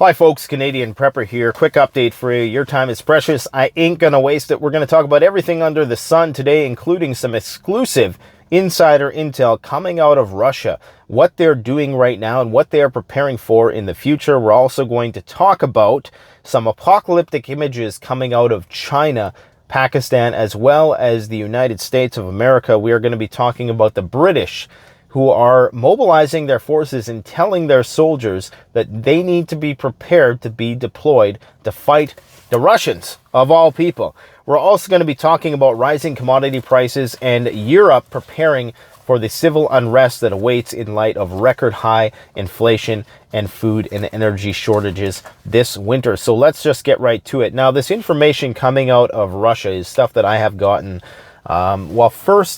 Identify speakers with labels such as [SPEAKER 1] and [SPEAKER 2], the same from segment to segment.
[SPEAKER 1] Hi folks, Canadian Prepper here. Quick update for you. Your time is precious. I ain't gonna waste it. We're gonna talk about everything under the sun today, including some exclusive insider intel coming out of Russia, what they're doing right now and what they are preparing for in the future. We're also going to talk about some apocalyptic images coming out of China, Pakistan, as well as the United States of America. We are going to be talking about the British, who are mobilizing their forces and telling their soldiers that they need to be prepared to be deployed to fight the Russians, of all people. We're also going to be talking about rising commodity prices and Europe preparing for the civil unrest that awaits in light of record high inflation and food and energy shortages this winter. So let's just get right to it. Now, this information coming out of Russia is stuff that I have gotten first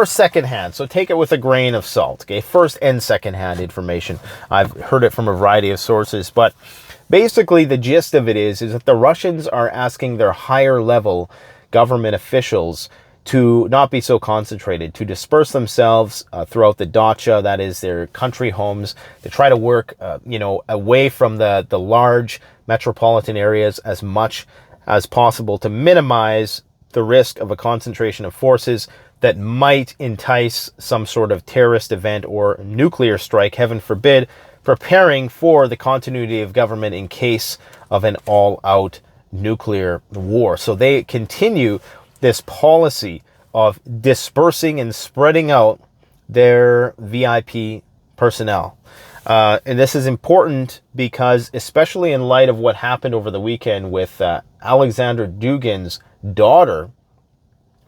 [SPEAKER 1] secondhand, so take it with a grain of salt, okay? First and secondhand information. I've heard it from a variety of sources, but basically the gist of it is that the Russians are asking their higher level government officials to not be so concentrated, to disperse themselves throughout the dacha, that is their country homes, to try to work, away from the large metropolitan areas as much as possible to minimize the risk of a concentration of forces that might entice some sort of terrorist event or nuclear strike, heaven forbid, preparing for the continuity of government in case of an all-out nuclear war. So they continue this policy of dispersing and spreading out their VIP personnel. And this is important because, especially in light of what happened over the weekend with Alexander Dugin's daughter,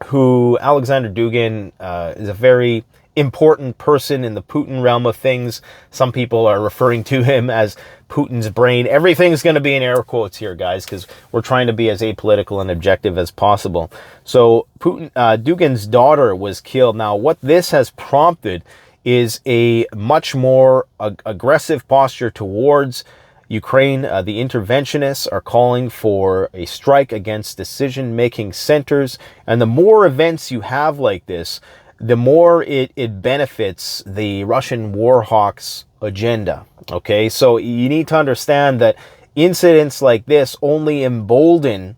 [SPEAKER 1] who Alexander Dugin is a very important person in the Putin realm of things. Some people are referring to him as Putin's brain. Everything's going to be in air quotes here, guys, because we're trying to be as apolitical and objective as possible. So Dugin's daughter was killed. Now, what this has prompted is a much more aggressive posture towards Ukraine. The interventionists are calling for a strike against decision-making centers. And the more events you have like this, the more it benefits the Russian war hawks agenda. Okay, so you need to understand that incidents like this only embolden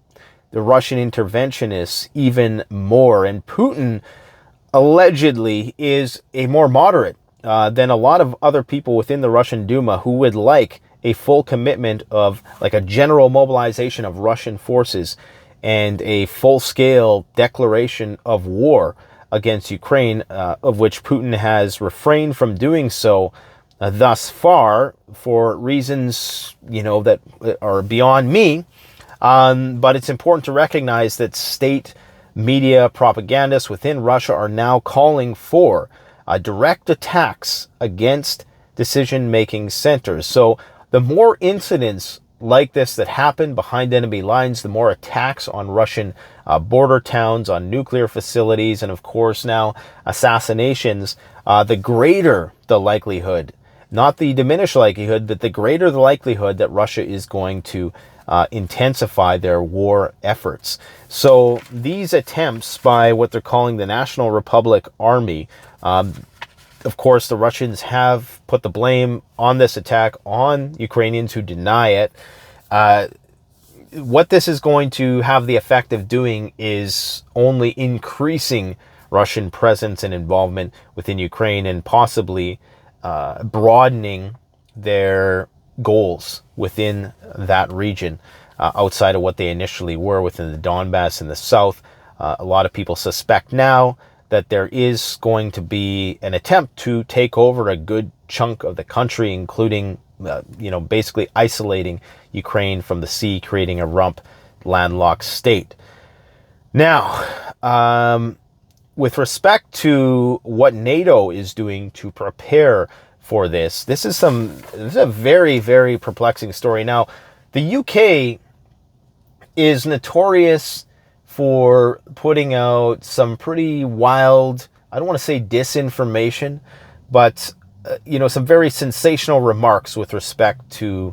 [SPEAKER 1] the Russian interventionists even more. And Putin allegedly is a more moderate than a lot of other people within the Russian Duma who would like a full commitment of like a general mobilization of Russian forces and a full-scale declaration of war against Ukraine, of which Putin has refrained from doing so thus far for reasons, that are beyond me. But it's important to recognize that state media propagandists within Russia are now calling for direct attacks against decision-making centers. So the more incidents like this that happen behind enemy lines, the more attacks on Russian border towns, on nuclear facilities, and of course now assassinations, the greater the likelihood, not the diminished likelihood, but the greater the likelihood that Russia is going to intensify their war efforts. So these attempts by what they're calling the National Republic Army, of course, the Russians have put the blame on this attack on Ukrainians who deny it. What this is going to have the effect of doing is only increasing Russian presence and involvement within Ukraine and possibly broadening their goals within that region outside of what they initially were within the Donbass in the south. A lot of people suspect now that there is going to be an attempt to take over a good chunk of the country, including, basically isolating Ukraine from the sea, creating a rump landlocked state. Now, with respect to what NATO is doing to prepare for this, this is a very, very perplexing story. Now, the UK is notorious for putting out some pretty wild, I don't want to say disinformation, but, some very sensational remarks with respect to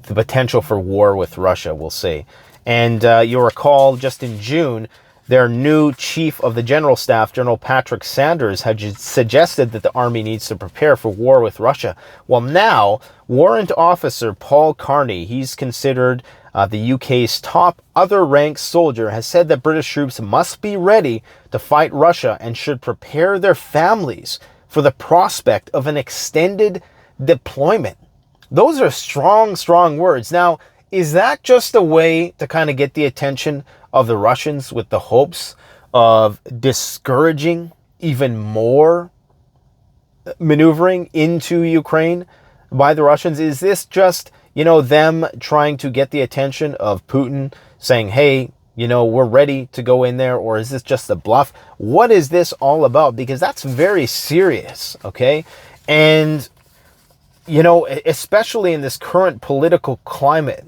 [SPEAKER 1] the potential for war with Russia, we'll say. And you'll recall just in June, their new chief of the general staff, General Patrick Sanders, had suggested that the army needs to prepare for war with Russia. Well, now, Warrant Officer Paul Carney, he's considered the UK's top other-ranked soldier, has said that British troops must be ready to fight Russia and should prepare their families for the prospect of an extended deployment. Those are strong, strong words. Now, is that just a way to kind of get the attention of the Russians with the hopes of discouraging even more maneuvering into Ukraine by the Russians? Is this just, them trying to get the attention of Putin, saying, hey, we're ready to go in there? Or is this just a bluff? What is this all about? Because that's very serious, okay? And, especially in this current political climate,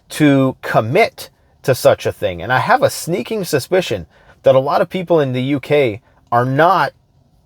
[SPEAKER 1] to commit to such a thing. And I have a sneaking suspicion that a lot of people in the UK are not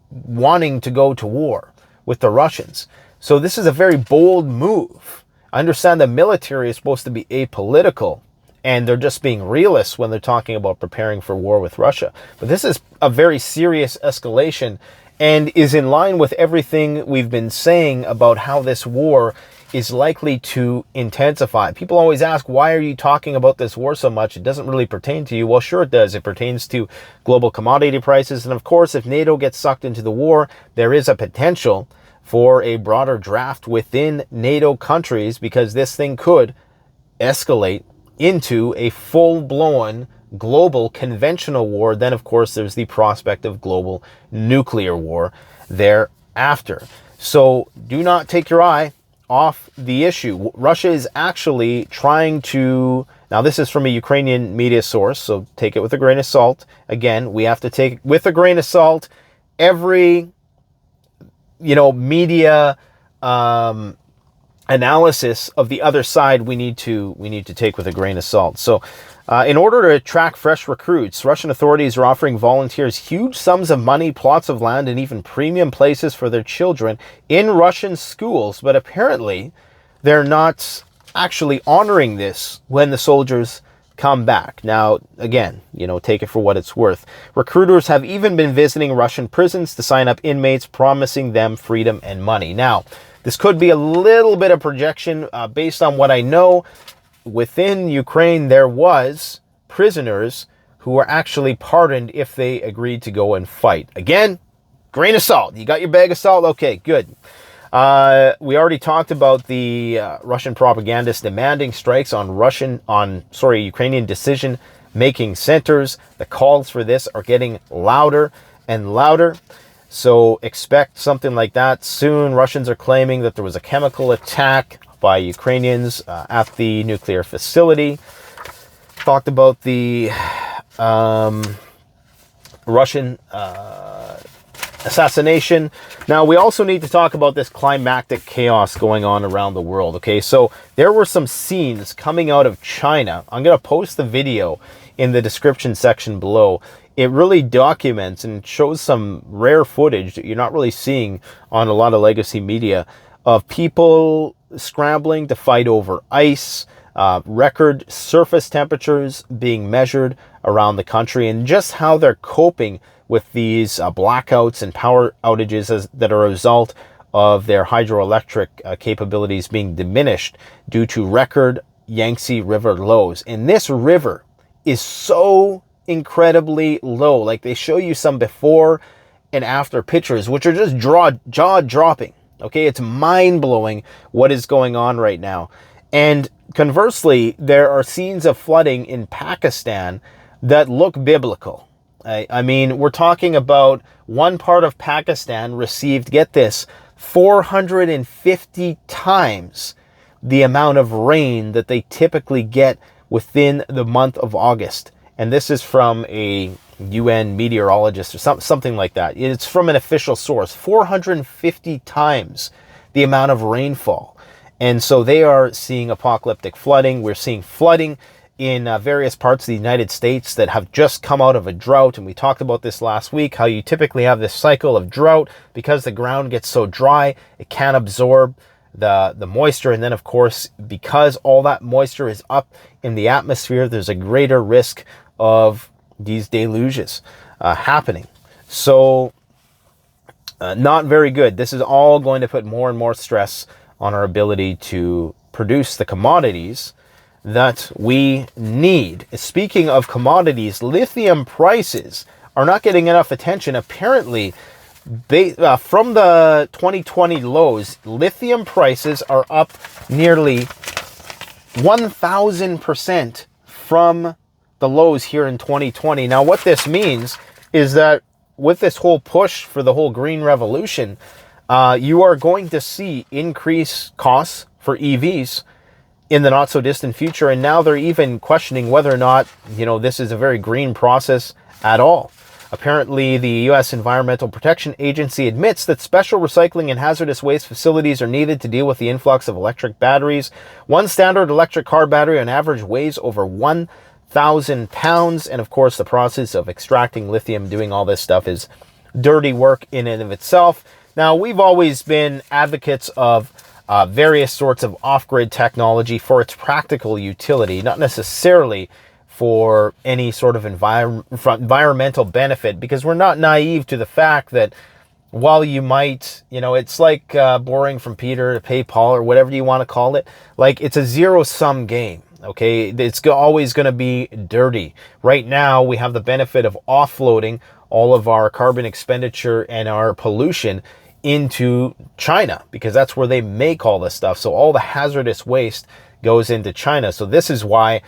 [SPEAKER 1] wanting to go to war with the Russians. So this is a very bold move. I understand the military is supposed to be apolitical, and they're just being realists when they're talking about preparing for war with Russia. But this is a very serious escalation and is in line with everything we've been saying about how this war is likely to intensify. People always ask, why are you talking about this war so much? It doesn't really pertain to you. Well, sure it does. It pertains to global commodity prices. And of course, if NATO gets sucked into the war, there is a potential for a broader draft within NATO countries, because this thing could escalate into a full-blown global conventional war. Then, of course, there's the prospect of global nuclear war thereafter. So do not take your eye off the issue. Russia is actually trying to, now this is from a Ukrainian media source, so take it with a grain of salt. Again, we have to take it with a grain of salt. Every, media analysis of the other side, we need to take with a grain of salt. So in order to attract fresh recruits, Russian authorities are offering volunteers huge sums of money, plots of land, and even premium places for their children in Russian schools. But apparently, they're not actually honoring this when the soldiers come back. Now, again, take it for what it's worth. Recruiters have even been visiting Russian prisons to sign up inmates, promising them freedom and money. Now, this could be a little bit of projection based on what I know. Within Ukraine, there was prisoners who were actually pardoned if they agreed to go and fight. Again, grain of salt. You got your bag of salt? Okay, good. We already talked about the Russian propagandists demanding strikes on Ukrainian decision-making centers. The calls for this are getting louder and louder. So expect something like that soon. Russians are claiming that there was a chemical attack by Ukrainians at the nuclear facility. Talked about the Russian assassination. Now, we also need to talk about this climactic chaos going on around the world. Okay, so there were some scenes coming out of China. I'm going to post the video in the description section below. It really documents and shows some rare footage that you're not really seeing on a lot of legacy media of people scrambling to fight over ice, record surface temperatures being measured around the country, and just how they're coping with these blackouts and power outages that are a result of their hydroelectric capabilities being diminished due to record Yangtze River lows. And this river is so incredibly low. Like, they show you some before and after pictures, which are just jaw-dropping. Okay, it's mind-blowing what is going on right now. And conversely, there are scenes of flooding in Pakistan that look biblical. I mean, we're talking about one part of Pakistan received, get this, 450 times the amount of rain that they typically get within the month of August. And this is from a UN meteorologist or something like that. It's from an official source. 450 times the amount of rainfall. And so they are seeing apocalyptic flooding. We're seeing flooding in various parts of the United States that have just come out of a drought. And we talked about this last week, how you typically have this cycle of drought because the ground gets so dry, it can't absorb the moisture. And then, of course, because all that moisture is up in the atmosphere, there's a greater risk of these deluges happening. So not very good. This is all going to put more and more stress on our ability to produce the commodities that we need. Speaking of commodities, lithium prices are not getting enough attention. Apparently, from the 2020 lows, lithium prices are up nearly 1,000% from the lows here in 2020. Now, what this means is that with this whole push for the whole green revolution, you are going to see increased costs for EVs in the not so distant future. And now they're even questioning whether or not, this is a very green process at all. Apparently, the U.S. Environmental Protection Agency admits that special recycling and hazardous waste facilities are needed to deal with the influx of electric batteries. One standard electric car battery on average weighs over 1,000 pounds. And of course, the process of extracting lithium, doing all this stuff is dirty work in and of itself. Now, we've always been advocates of various sorts of off-grid technology for its practical utility, not necessarily for any sort of environmental benefit, because we're not naive to the fact that while you might, it's like borrowing from Peter to pay Paul, or whatever you want to call it, like it's a zero-sum game. Okay, it's always going to be dirty. Right now, we have the benefit of offloading all of our carbon expenditure and our pollution into China, because that's where they make all this stuff. So all the hazardous waste goes into China. So this is why,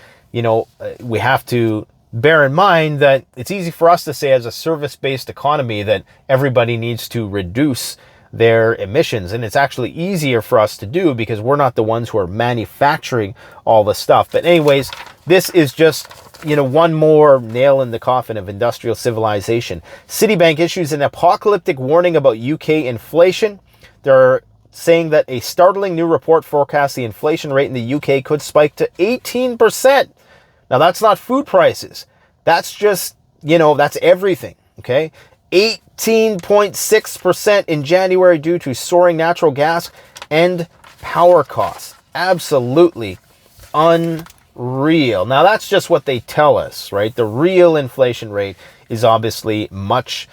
[SPEAKER 1] we have to bear in mind that it's easy for us to say as a service-based economy that everybody needs to reduce their emissions. And it's actually easier for us to do because we're not the ones who are manufacturing all the stuff. But anyways, this is just, one more nail in the coffin of industrial civilization. Citibank issues an apocalyptic warning about UK inflation. They're saying that a startling new report forecasts the inflation rate in the UK could spike to 18%. Now, that's not food prices. That's just, that's everything, okay? 18.6% in January due to soaring natural gas and power costs. Absolutely unreal. Now, that's just what they tell us, right? The real inflation rate is obviously much,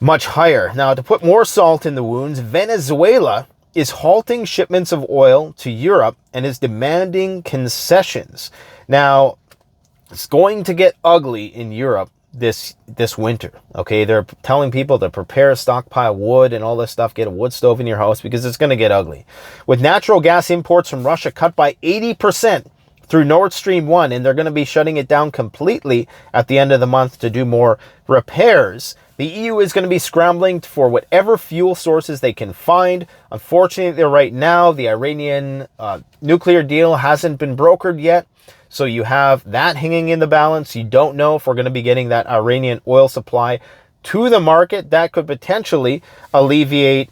[SPEAKER 1] much higher. Now, to put more salt in the wounds, Venezuela is halting shipments of oil to Europe and is demanding concessions. Now, it's going to get ugly in Europe this winter, okay? They're telling people to prepare, stockpile wood and all this stuff, get a wood stove in your house because it's going to get ugly. With natural gas imports from Russia cut by 80% through Nord Stream 1, and they're going to be shutting it down completely at the end of the month to do more repairs, the EU is going to be scrambling for whatever fuel sources they can find. Unfortunately, right now, the Iranian nuclear deal hasn't been brokered yet. So you have that hanging in the balance. You don't know if we're going to be getting that Iranian oil supply to the market. That could potentially alleviate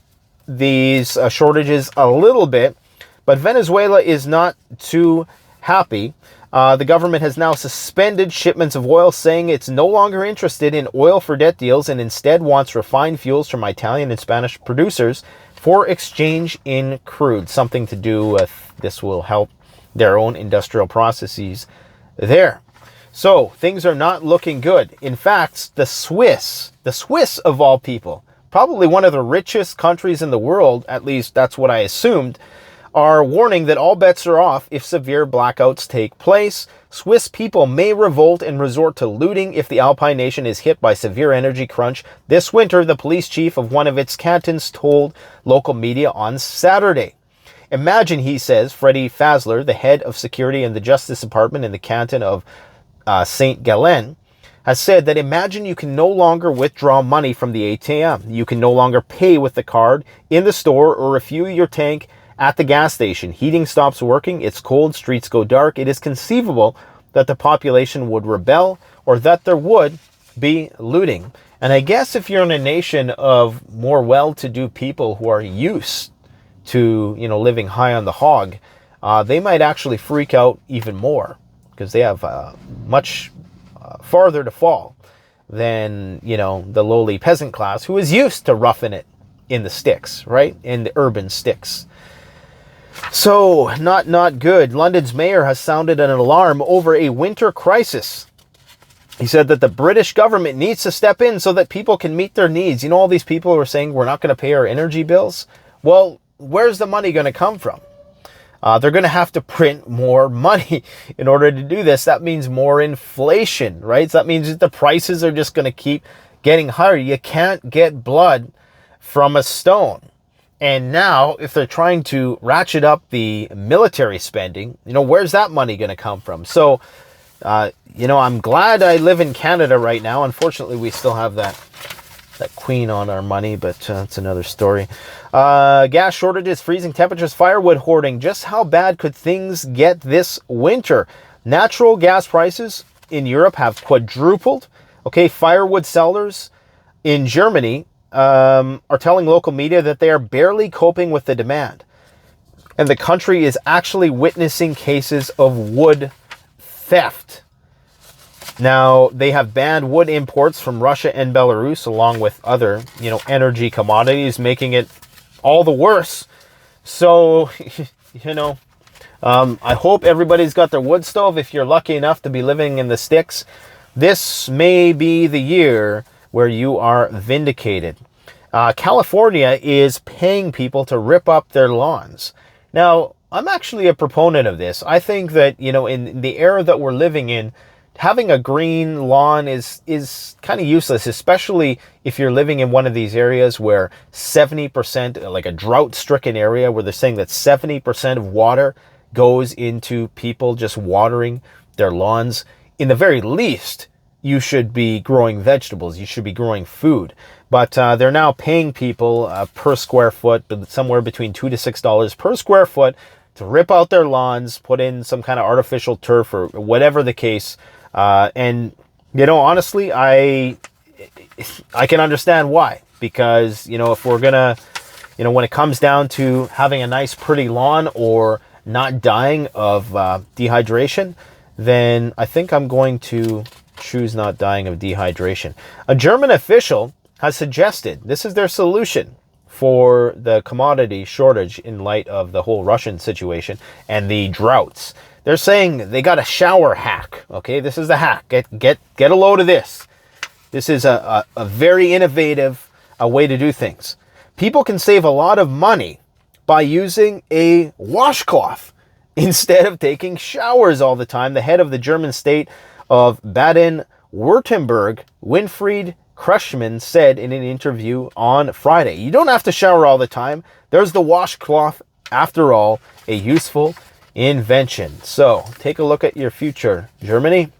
[SPEAKER 1] these shortages a little bit. But Venezuela is not too happy. The government has now suspended shipments of oil, saying it's no longer interested in oil for debt deals and instead wants refined fuels from Italian and Spanish producers for exchange in crude. Something to do with this will help their own industrial processes there. So things are not looking good. In fact, the Swiss of all people, probably one of the richest countries in the world, at least that's what I assumed, are warning that all bets are off if severe blackouts take place. Swiss people may revolt and resort to looting if the Alpine nation is hit by severe energy crunch this winter, the police chief of one of its cantons told local media on Saturday. Imagine, he says, Freddie Fazler, the head of security in the Justice Department in the canton of St. Gallen, has said that imagine you can no longer withdraw money from the ATM. You can no longer pay with the card in the store or refuel your tank at the gas station. Heating stops working. It's cold. Streets go dark. It is conceivable that the population would rebel or that there would be looting. And I guess if you're in a nation of more well-to-do people who are used to, living high on the hog, they might actually freak out even more because they have much farther to fall than, the lowly peasant class who is used to roughing it in the sticks, right? In the urban sticks. So, not good. London's mayor has sounded an alarm over a winter crisis. He said that the British government needs to step in so that people can meet their needs. You know, all these people who are saying we're not going to pay our energy bills. Well, where's the money going to come from? They're going to have to print more money in order to do this. That means more inflation, right? So that means that the prices are just going to keep getting higher. You can't get blood from a stone. And now, if they're trying to ratchet up the military spending, you know, where's that money going to come from? So, you know, I'm glad I live in Canada right now. Unfortunately, we still have that queen on our money, but that's another story. Gas shortages, freezing temperatures, firewood hoarding. Just how bad could things get this winter? Natural gas prices in Europe have quadrupled. Okay, firewood sellers in Germany are telling local media that they are barely coping with the demand. And the country is actually witnessing cases of wood theft. Now, they have banned wood imports from Russia and Belarus, along with other, you know, energy commodities, making it all the worse. So, you know, I hope everybody's got their wood stove. If you're lucky enough to be living in the sticks, this may be the year where you are vindicated. California is paying people to rip up their lawns. Now, I'm actually a proponent of this. I think that, you know, in the era that we're living in, having a green lawn is kind of useless, especially if you're living in one of these areas where 70%, like a drought-stricken area, where they're saying that 70% of water goes into people just watering their lawns. In the very least, you should be growing vegetables. You should be growing food. But they're now paying people per square foot, somewhere between $2 to $6 per square foot, to rip out their lawns, put in some kind of artificial turf or whatever the case. And, you know, honestly, I can understand why. Because, you know, if we're going to, you know, when it comes down to having a nice, pretty lawn or not dying of dehydration, then I think I'm going to choose not dying of dehydration. A German official has suggested this is their solution for the commodity shortage in light of the whole Russian situation and the droughts. They're saying they got a shower hack. Okay, this is the hack. Get a load of this. This is a very innovative way to do things. People can save a lot of money by using a washcloth instead of taking showers all the time. The head of the German state of Baden-Württemberg, Winfried Kretschmann, said in an interview on Friday, you don't have to shower all the time. There's the washcloth, after all, a useful invention. So take a look at your future, Germany.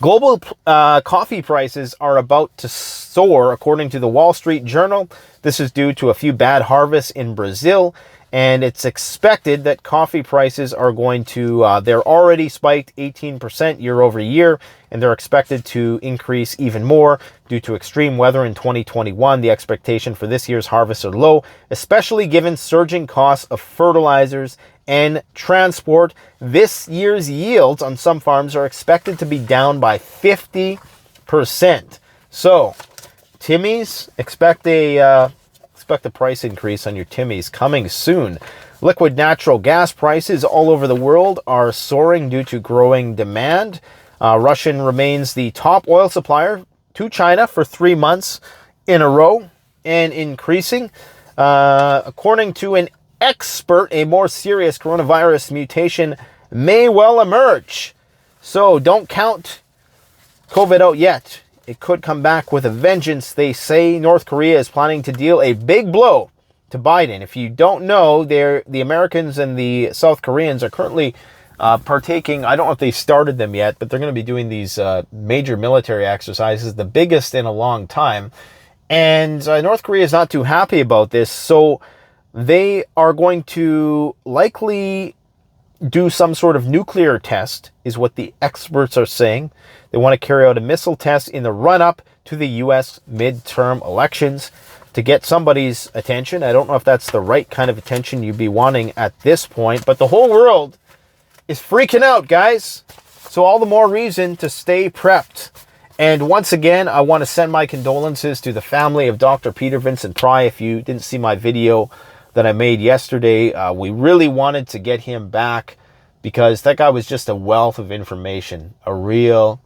[SPEAKER 1] Global coffee prices are about to soar, according to the Wall Street Journal. This is due to a few bad harvests in Brazil, and it's expected that coffee prices are going to, they're already spiked 18% year over year, and they're expected to increase even more due to extreme weather in 2021. The expectation for this year's harvests are low, especially given surging costs of fertilizers and transport. This year's yields on some farms are expected to be down by 50%. So, Timmy's, expect a price increase on your Timmy's coming soon. Liquid natural gas prices all over the world are soaring due to growing demand. Russia remains the top oil supplier to China for 3 months in a row and increasing. According to an expert, a more serious coronavirus mutation may well emerge. So don't count COVID out yet. It could come back with a vengeance. They say North Korea is planning to deal a big blow to Biden. If you don't know, the Americans and the South Koreans are currently partaking. I don't know if they started them yet, but they're going to be doing these major military exercises, the biggest in a long time. And North Korea is not too happy about this. So they are going to likely do some sort of nuclear test, is what the experts are saying. They want to carry out a missile test in the run-up to the U.S. midterm elections to get somebody's attention. I don't know if that's the right kind of attention you'd be wanting at this point, but the whole world is freaking out, guys. So all the more reason to stay prepped. And once again, I want to send my condolences to the family of Dr. Peter Vincent Pry. If you didn't see my video that I made yesterday, we really wanted to get him back because that guy was just a wealth of information, a real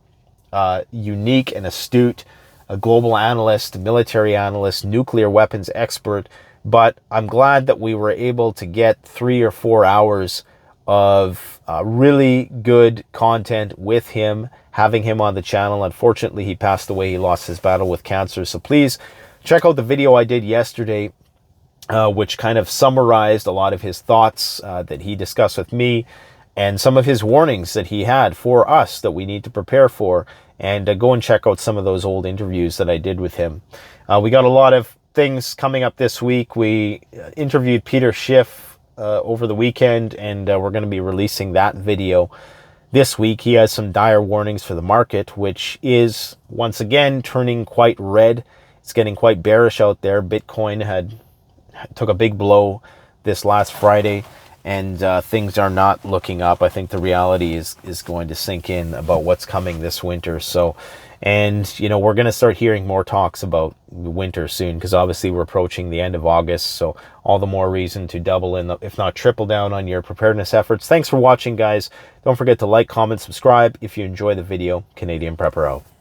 [SPEAKER 1] unique and astute, a global analyst, military analyst, nuclear weapons expert. But I'm glad that we were able to get 3 or 4 hours of really good content with him, having him on the channel. Unfortunately, he passed away. He lost his battle with cancer. So please check out the video I did yesterday, which kind of summarized a lot of his thoughts that he discussed with me, and some of his warnings that he had for us that we need to prepare for. And go and check out some of those old interviews that I did with him. We got a lot of things coming up this week. We interviewed Peter Schiff over the weekend, and we're going to be releasing that video this week. He has some dire warnings for the market, which is once again turning quite red. It's getting quite bearish out there. Bitcoin took a big blow this last Friday, and things are not looking up. I think the reality is going to sink in about what's coming this winter. So, and you know, we're going to start hearing more talks about winter soon, because obviously we're approaching the end of August. So all the more reason to double in, if not triple down on your preparedness efforts. Thanks for watching, guys. Don't forget to like, comment, subscribe if you enjoy the video. Canadian Prepper out.